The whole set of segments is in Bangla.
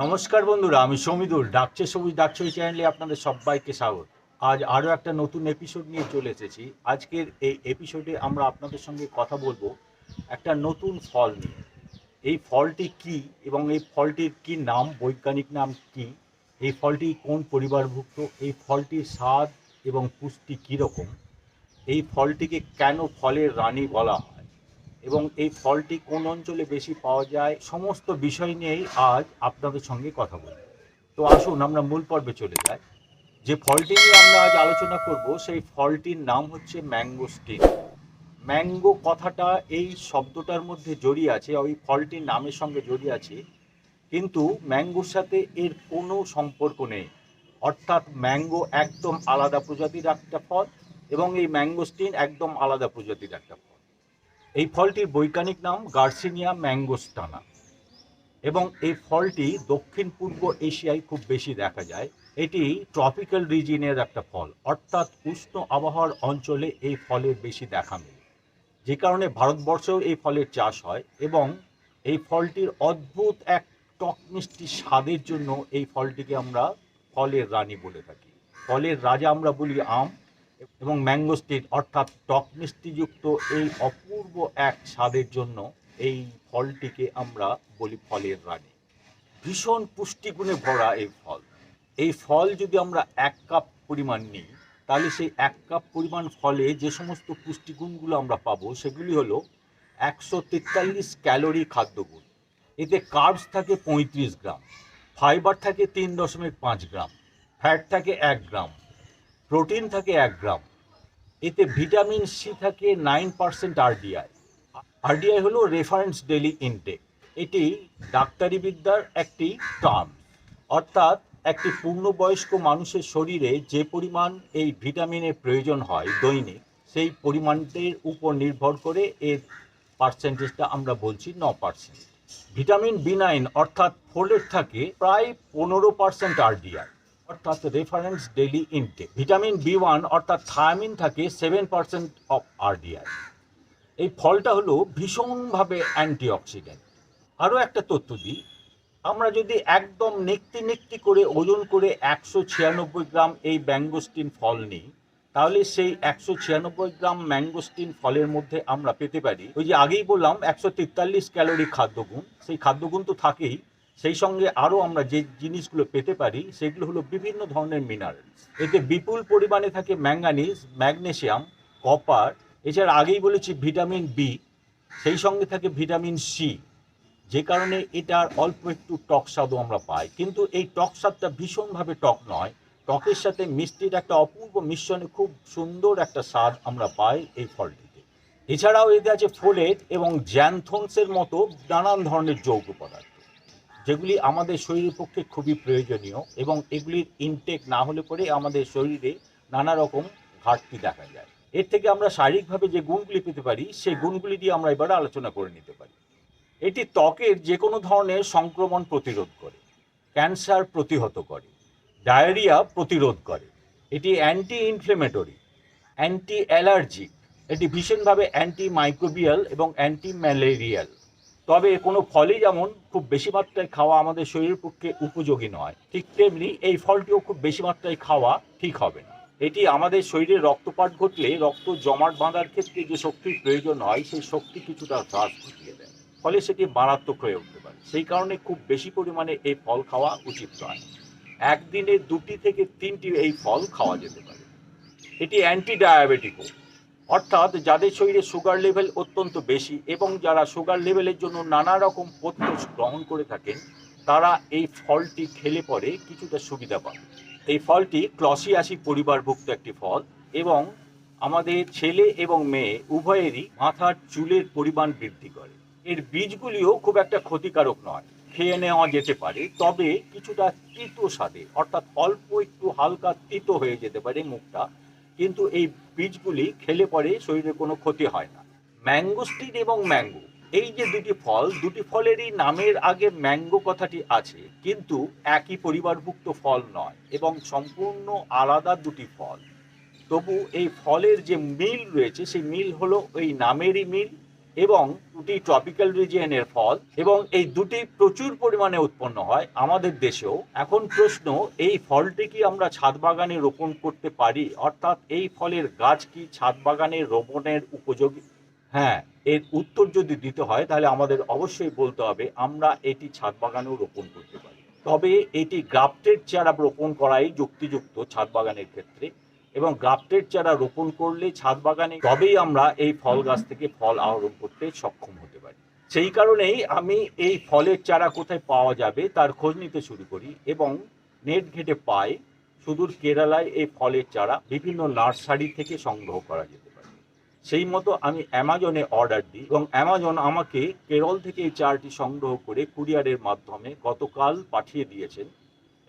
নমস্কার বন্ধুরা, আমি সমিদুল। ডাকছে সবুজ ডাকছে চ্যানেলে আপনাদের সবাইকে স্বাগত। আজ আরও একটা নতুন এপিসোড নিয়ে চলে এসেছি। আজকের এই এপিসোডে আমরা আপনাদের সঙ্গে কথা বলবো একটা নতুন ফল নিয়ে। এই ফলটি কি এবং এই ফলটির কি নাম, বৈজ্ঞানিক নাম কি, এই ফলটি কোন পরিবারভুক্ত, এই ফলটির স্বাদ এবং পুষ্টি কীরকম, এই ফলটিকে কেন ফলের রানী বলা হয় এবং এই ফলটি কোন অঞ্চলে বেশি পাওয়া যায়, সমস্ত বিষয় নিয়েই আজ আপনাদের সঙ্গে কথা বলব। তো আসুন আমরা মূল পর্বে চলে যাই। যে ফলটি নিয়ে আমরা আজ আলোচনা করব সেই ফলটির নাম হচ্ছে ম্যাঙ্গোস্টিন। ম্যাঙ্গো কথাটা এই শব্দটার মধ্যে জড়িয়ে আছে, ওই ফলটির নামের সঙ্গে জড়িয়ে আছে, কিন্তু ম্যাঙ্গোর সাথে এর কোনো সম্পর্ক নেই। অর্থাৎ ম্যাঙ্গো একদম আলাদা প্রজাতির একটা ফল এবং এই ম্যাঙ্গোস্টিন একদম আলাদা প্রজাতির একটা ফল। এই ফলটির বৈজ্ঞানিক নাম গার্সিনিয়া ম্যাঙ্গোস্টানা এবং এই ফলটি দক্ষিণ পূর্ব এশিয়ায় খুব বেশি দেখা যায়। এটি ট্রপিক্যাল রিজিনের একটা ফল, অর্থাৎ উষ্ণ আবহাওয়ার অঞ্চলে এই ফলের বেশি দেখা মেলে, যে কারণে ভারতবর্ষেও এই ফলের চাষ হয় এবং এই ফলটির অদ্ভুত এক টক মিষ্টি স্বাদের জন্য এই ফলটিকে আমরা ফলের রানী বলে থাকি। ফলের রাজা আমরা বলি আম, এবং ম্যাঙ্গোস্টিন অর্থাৎ টক মিষ্টিযুক্ত এই অপূর্ব এক স্বাদের জন্য এই ফলটিকে আমরা বলি ফলের রানী। ভীষণ পুষ্টিগুণে ভরা এই ফল। এই ফল যদি আমরা 1 কাপ পরিমাণ নিই, তাহলে সেই 1 কাপ পরিমাণ ফলে যে সমস্ত পুষ্টিগুণগুলো আমরা পাবো সেগুলি হলো 143 ক্যালোরি খাদ্যগুণ, এতে কার্বস থাকে 35 গ্রাম, ফাইবার থাকে 3.5 গ্রাম, ফ্যাট থাকে 1 গ্রাম, প্রোটিন থাকে 1 গ্রাম, এতে ভিটামিন সি থাকে 9% আরডিআই। আরডিআই হলো রেফারেন্স ডেইলি ইনটেক। এটি ডাক্তারি বিদ্যার একটি টার্ম, অর্থাৎ একটি পূর্ণবয়স্ক মানুষের শরীরে যে পরিমাণ এই ভিটামিনের প্রয়োজন হয় দৈনিক, সেই পরিমাণের উপর নির্ভর করে এর পার্সেন্টেজটা আমরা বলছি 9%। ভিটামিন বি9 অর্থাৎ ফোলেট থাকে প্রায় 15% আরডিআই, অর্থাৎ রেফারেন্স ডেইলি ইনটেক। ভিটামিন বি1 অর্থাৎ থায়ামিন থাকে 7% অফ আরডিআই। এই ফলটা হলো ভীষণভাবে অ্যান্টিঅক্সিডেন্ট। আরও একটা তথ্য দিই, আমরা যদি একদম নেকটি করে ওজন করে 196 গ্রাম এই ম্যাঙ্গোস্টিন ফল নিই, তাহলে সেই 196 গ্রাম ম্যাঙ্গোস্টিন ফলের মধ্যে আমরা পেতে পারি, ওই যে আগেই বললাম 143 ক্যালোরি খাদ্যগুণ, সেই খাদ্যগুণ তো থাকেই, সেই সঙ্গে আরও আমরা যে জিনিসগুলো পেতে পারি সেগুলো হলো বিভিন্ন ধরনের মিনারেলস। এতে বিপুল পরিমাণে থাকে ম্যাঙ্গানিজ, ম্যাগনেসিয়াম, কপার, এছাড়া আগেই বলেছি ভিটামিন বি, সেই সঙ্গে থাকে ভিটামিন সি, যে কারণে এটার অল্প একটু টক স্বাদও আমরা পাই। কিন্তু এই টক স্বাদটা ভীষণভাবে টক নয়, টকের সাথে মিষ্টির একটা অপূর্ব মিশ্রণে খুব সুন্দর একটা স্বাদ আমরা পাই এই ফলটিতে। এছাড়াও এতে আছে ফোলেট এবং জ্যানথোনসের মতো নানান ধরনের যৌগ পদার্থ, যেগুলি আমাদের শরীরের পক্ষে খুবই প্রয়োজনীয় এবং এগুলির ইনটেক না হলে পরে আমাদের শরীরে নানা রকম ঘাটতি দেখা যায়। এর থেকে আমরা শারীরিকভাবে যে গুণগুলি পেতে পারি সেই গুণগুলি দিয়ে আমরা এবারে আলোচনা করে নিতে পারি। এটি ত্বকের যে কোনো ধরনের সংক্রমণ প্রতিরোধ করে, ক্যান্সার প্রতিহত করে, ডায়রিয়া প্রতিরোধ করে, এটি অ্যান্টি ইনফ্লেমেটরি, অ্যান্টি অ্যালার্জিক, এটি ভীষণভাবে অ্যান্টি মাইক্রোবিয়াল এবং অ্যান্টি ম্যালেরিয়াল। তবে কোনো ফলই যেমন খুব বেশি মাত্রায় খাওয়া আমাদের শরীরের পক্ষে উপযোগী নয়, ঠিক তেমনি এই ফলটিও খুব বেশি মাত্রায় খাওয়া ঠিক হবে না। এটি আমাদের শরীরে রক্তপাত ঘটলে রক্ত জমাট বাঁধার ক্ষেত্রে যে শক্তির প্রয়োজন হয় সেই শক্তি কিছুটা হ্রাস ঘটিয়ে দেয়, ফলে সেটি মারাত্মক হয়ে উঠতে পারে। সেই কারণে খুব বেশি পরিমাণে এই ফল খাওয়া উচিত নয়। একদিনে 2টি থেকে 3টি এই ফল খাওয়া যেতে পারে। এটি অ্যান্টি ডায়াবেটিকও, অর্থাৎ যাদের শরীরে সুগার লেভেল অত্যন্ত বেশি এবং যারা সুগার লেভেলের জন্য নানা রকম পথ্য গ্রহণ করে থাকেন, তারা এই ফলটি খেলে পরে কিছুটা সুবিধা পাবে। এই ফলটি ক্লসিয়াসি পরিবারভুক্ত একটি ফল এবং আমাদের ছেলে এবং মেয়ে উভয়েরই মাথার চুলের পরিমাণ বৃদ্ধি করে। এর বীজগুলিও খুব একটা ক্ষতিকারক নয়, খেয়ে নেওয়া যেতে পারে, তবে কিছুটা তিতো স্বাদে, অর্থাৎ অল্প একটু হালকা তিতো হয়ে যেতে পারে মুখটা, কিন্তু এই বীজগুলি খেলে পরে শরীরে কোনো ক্ষতি হয় না। ম্যাঙ্গোস্টিন এবং ম্যাঙ্গো, এই যে দুটি ফলেরই নামের আগে ম্যাঙ্গো কথাটি আছে, কিন্তু একই পরিবারভুক্ত ফল নয় এবং সম্পূর্ণ আলাদা দুটি ফল। তবু এই ফলের যে মিল রয়েছে সেই মিল হলো ওই নামেরই মিল এবং দুটি ট্রপিক্যাল রিজিয়নের ফল, এবং এই দুটি প্রচুর পরিমাণে উৎপন্ন হয় আমাদের দেশেও। এখন প্রশ্ন, এই ফলটি কি আমরা ছাদ বাগানে রোপণ করতে পারি, অর্থাৎ এই ফলের গাছ কি ছাদ বাগানে রোপণের উপযোগী? হ্যাঁ, এর উত্তর যদি দিতে হয় তাহলে আমাদের অবশ্যই বলতে হবে আমরা এটি ছাদ বাগানেও রোপণ করতে পারি। তবে এটি গ্রাফটেড চারা রোপণ করাই যুক্তিযুক্ত ছাদ বাগানের ক্ষেত্রে, এবং গ্রাফটেড চারা রোপণ করলে ছাদ বাগানে তবেই আমরা এই ফল গাছ থেকে ফল আহরণ করতে সক্ষম হতে পারি। সেই কারণেই আমি এই ফলের চারা কোথায় পাওয়া যাবে তার খোঁজ নিতে শুরু করি, এবং নেট ঘেটে পাই সুদূর কেরালায় এই ফলের চারা বিভিন্ন নার্সারি থেকে সংগ্রহ করা যেতে পারে। সেই মতো আমি অ্যামাজনে অর্ডার দিই, এবং অ্যামাজন আমাকে কেরল থেকে এই চারাটি সংগ্রহ করে কুরিয়ারের মাধ্যমে গতকাল পাঠিয়ে দিয়েছেন,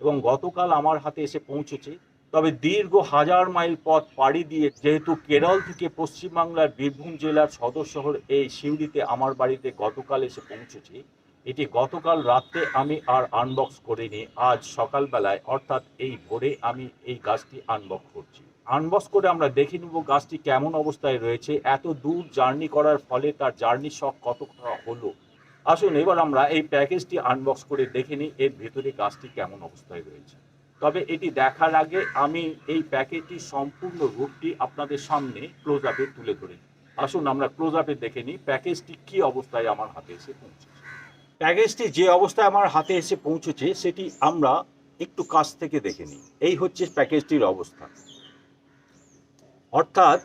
এবং গতকাল আমার হাতে এসে পৌঁছেছে। তবে দীর্ঘ 1000 মাইল পথ পাড়ি দিয়ে, যেহেতু কেরল থেকে পশ্চিমবাংলার বীরভূম জেলার সদর শহর এই সিউড়িতে আমার বাড়িতে গতকাল এসে পৌঁছেছে, এটি গতকাল রাত্রে আমি আর আনবক্স করিনি। আজ সকালবেলায় অর্থাৎ এই ভোরে আমি এই গাছটি আনবক্স করছি। আনবক্স করে আমরা দেখে নেব গাছটি কেমন অবস্থায় রয়েছে। এত দূর জার্নি করার ফলে তার জার্নি শখ কতটা হলো। আসুন এবার আমরা এই প্যাকেজটি আনবক্স করে দেখে নিই এর ভেতরে গাছটি কেমন অবস্থায় রয়েছে। তবে এটি দেখার আগে আমি এই প্যাকেজটির সম্পূর্ণ রূপটি আপনাদের সামনে ক্লোজ আপে তুলে ধরি। আসুন আমরা ক্লোজ আপে দেখে নিই প্যাকেজটি কি অবস্থায় আমার হাতে এসে পৌঁছেছে। প্যাকেজটি যে অবস্থায় আমার হাতে এসে পৌঁছেছে সেটি আমরা একটু কাছ থেকে দেখে নিই। এই হচ্ছে প্যাকেজটির অবস্থা। অর্থাৎ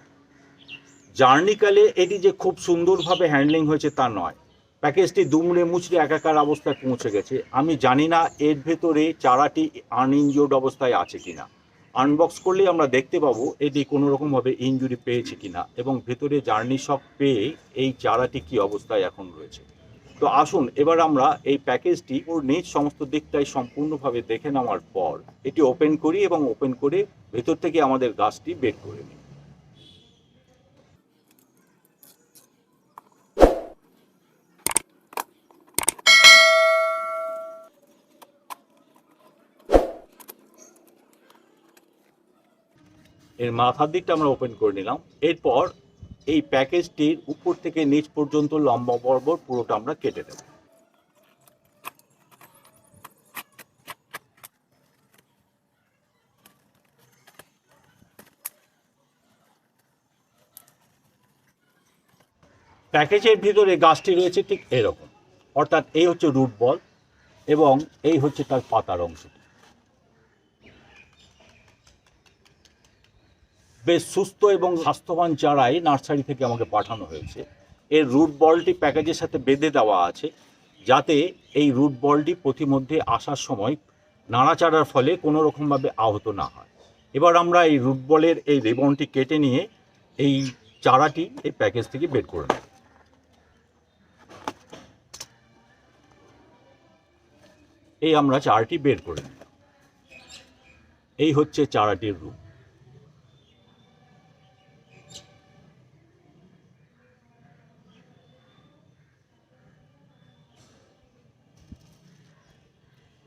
জার্নিকালে এটি যে খুব সুন্দরভাবে হ্যান্ডলিং হয়েছে তা নয়, প্যাকেজটি দুমড়ে মুচড়ে একাকার অবস্থায় পৌঁছে গেছে। আমি জানি না এর ভেতরে চারাটি আনইনজিওর্ড অবস্থায় আছে কিনা। আনবক্স করলেই আমরা দেখতে পাবো এটি কোনো রকমভাবে ইনজুরি পেয়েছে কিনা, এবং ভেতরে জার্নি শক পেয়ে এই চারাটি কি অবস্থায় এখন রয়েছে। তো আসুন এবার আমরা এই প্যাকেজটি ওর নিজ সমস্ত দিকটাই সম্পূর্ণভাবে দেখে নেওয়ার পর এটি ওপেন করি, এবং ওপেন করে ভেতর থেকে আমাদের গাছটি বের করে নিই। এর মাথার দিকটা আমরা ওপেন করে নিলাম। এরপর এই প্যাকেজটির উপর থেকে নিচ পর্যন্ত লম্বা বরাবর পুরোটা আমরা কেটে দেব। প্যাকেজের ভিতরে গাছটি রয়েছে ঠিক এরকম, অর্থাৎ এই হচ্ছে রুট বল, এবং এই হচ্ছে তার পাতার অংশটি। বেশ সুস্থ এবং স্বাস্থ্যবান চারাই নার্সারি থেকে আমাকে পাঠানো হয়েছে। এর রুট বলটি প্যাকেজের সাথে বেঁধে দেওয়া আছে, যাতে এই রুট বলটি প্রতিমধ্যে আসার সময় নাড়াচাড়ার ফলে কোনো রকমভাবে আহত না হয়। এবার আমরা এই রুট বলের এই রিবনটি কেটে নিয়ে এই চারাটি এই প্যাকেজ থেকে বের করে নেব। এই আমরা চারাটি বের করে নিই। এই হচ্ছে চারাটির রূপ।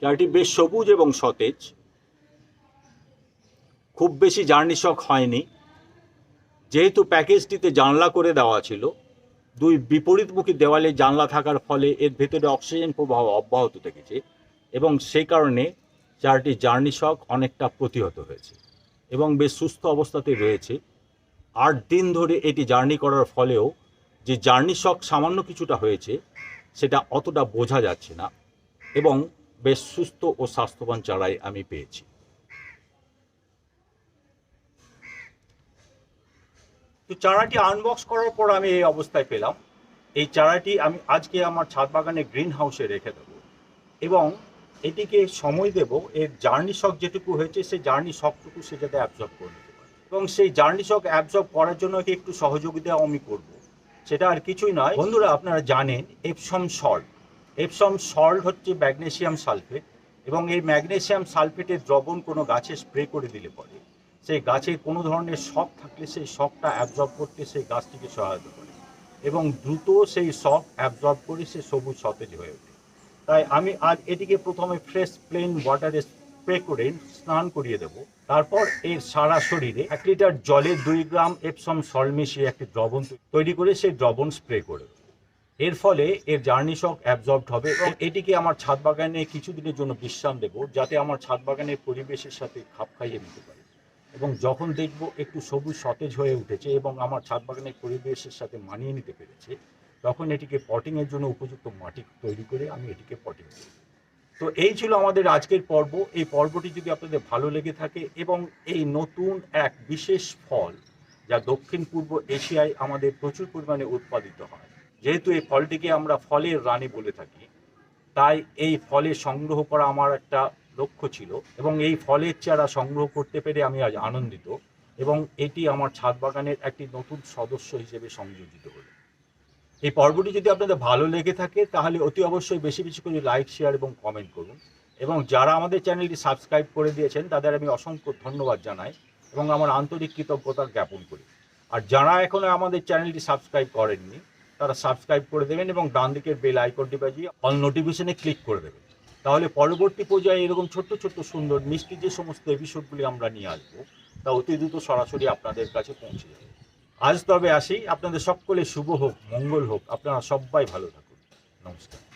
চারাটি বেশ সবুজ এবং সতেজ, খুব বেশি জার্নিশক হয়নি। যেহেতু প্যাকেজটিতে জানলা করে দেওয়া ছিল, দুই বিপরীতমুখী দেওয়ালে জানলা থাকার ফলে এর ভেতরে অক্সিজেন প্রবাহ অব্যাহত থেকেছে, এবং সেই কারণে চারাটির জার্নিশক অনেকটা প্রতিহত হয়েছে এবং বেশ সুস্থ অবস্থাতে রয়েছে। 8 দিন ধরে এটি জার্নি করার ফলেও যে জার্নিশক সামান্য কিছুটা হয়েছে সেটা অতটা বোঝা যাচ্ছে না, এবং বেশ সুস্থ ও স্বাস্থ্যবান চারাই আমি পেয়েছি। তো চারাটি আনবক্স করার পর আমি এই অবস্থায় পেলাম। এই চারাটি আমি আজকে আমার ছাদ বাগানে গ্রিন হাউসে রেখে দেবো, এবং এটিকে সময় দেব এর জার্নি শক যেটুকু হয়েছে সেই জার্নি শকটুকু সে যাতে অ্যাবজর্ব করে নিতে পারে, এবং সেই জার্নি শক অ্যাবজর্ব করার জন্য একটু সহযোগিতা আমি করব। সেটা আর কিছুই নয় বন্ধুরা, আপনারা জানেন এপসম সল্ট। এপসম সল্ট হচ্ছে ম্যাগনেসিয়াম সালফেট, এবং এই ম্যাগনেসিয়াম সালফেটের দ্রবণ কোনো গাছে স্প্রে করে দিলে পরে সেই গাছের কোনো ধরনের শক থাকলে সেই শকটা অ্যাবজর্ব করতে সেই গাছটিকে সহায়তা করে, এবং দ্রুত সেই শক অ্যাবজর্ব করে সে সবুজ সতেজ হয়ে ওঠে। তাই আমি আজ এটিকে প্রথমে ফ্রেশ প্লেন ওয়াটারে স্প্রে করে স্নান করিয়ে দেব। তারপর এর সারা শরীরে 1 লিটার জলে 2 গ্রাম এপসম সল্ট মিশিয়ে একটি দ্রবণ তৈরি করে সেই দ্রবণ স্প্রে করে দেব। এর ফলে এর জার্নি শক অ্যাবজর্বড হবে এবং এটিকে আমার ছাদ বাগানে কিছুদিনের জন্য বিশ্রাম দেব, যাতে আমার ছাদ বাগানের পরিবেশের সাথে খাপ খাইয়ে নিতে পারে। এবং যখন দেখব একটু সবুজ সতেজ হয়ে উঠেছে এবং আমার ছাদ বাগানের পরিবেশের সাথে মানিয়ে নিতে পেরেছে, তখন এটিকে পটিংয়ের জন্য উপযুক্ত মাটি তৈরি করে আমি এটিকে পটিং করব। তো এই ছিল আমাদের আজকের পর্ব। এই পর্বটি যদি আপনাদের ভালো লেগে থাকে এবং এই নতুন এক বিশেষ ফল, যা দক্ষিণ পূর্ব এশিয়ায় আমাদের প্রচুর পরিমাণে উৎপাদিত হয়, যেহেতু এই ফলটিকে আমরা ফলের রানী বলে থাকি, তাই এই ফলের সংগ্রহ করা আমার একটা লক্ষ্য ছিল এবং এই ফলের চারা সংগ্রহ করতে পেরে আমি আজ আনন্দিত এবং এটি আমার ছাদ বাগানের একটি নতুন সদস্য হিসেবে সংযোজিত হলো। এই পর্বটি যদি আপনাদের ভালো লেগে থাকে তাহলে অতি অবশ্যই বেশি বেশি করে লাইক, শেয়ার এবং কমেন্ট করুন। এবং যারা আমাদের চ্যানেলটি সাবস্ক্রাইব করে দিয়েছেন তাদের আমি অসংখ্য ধন্যবাদ জানাই এবং আমার আন্তরিক কৃতজ্ঞতা জ্ঞাপন করি। আর যারা এখনো আমাদের চ্যানেলটি সাবস্ক্রাইব করেননি তারা সাবস্ক্রাইব করে দেবেন এবং ডান দিকের বেল আইকনটি বাজিয়ে অল নোটিফিকেশনে ক্লিক করে দেবেন। তাহলে পরবর্তী পর্যায়ে এরকম ছোট্ট ছোট্ট সুন্দর মিষ্টি যে সমস্ত এপিসোডগুলি আমরা নিয়ে আসবো তা অতি দ্রুত সরাসরি আপনাদের কাছে পৌঁছে যাবে। আজ তবে আসি, আপনাদের সকলে শুভ হোক, মঙ্গল হোক, আপনারা সবাই ভালো থাকুন। নমস্কার।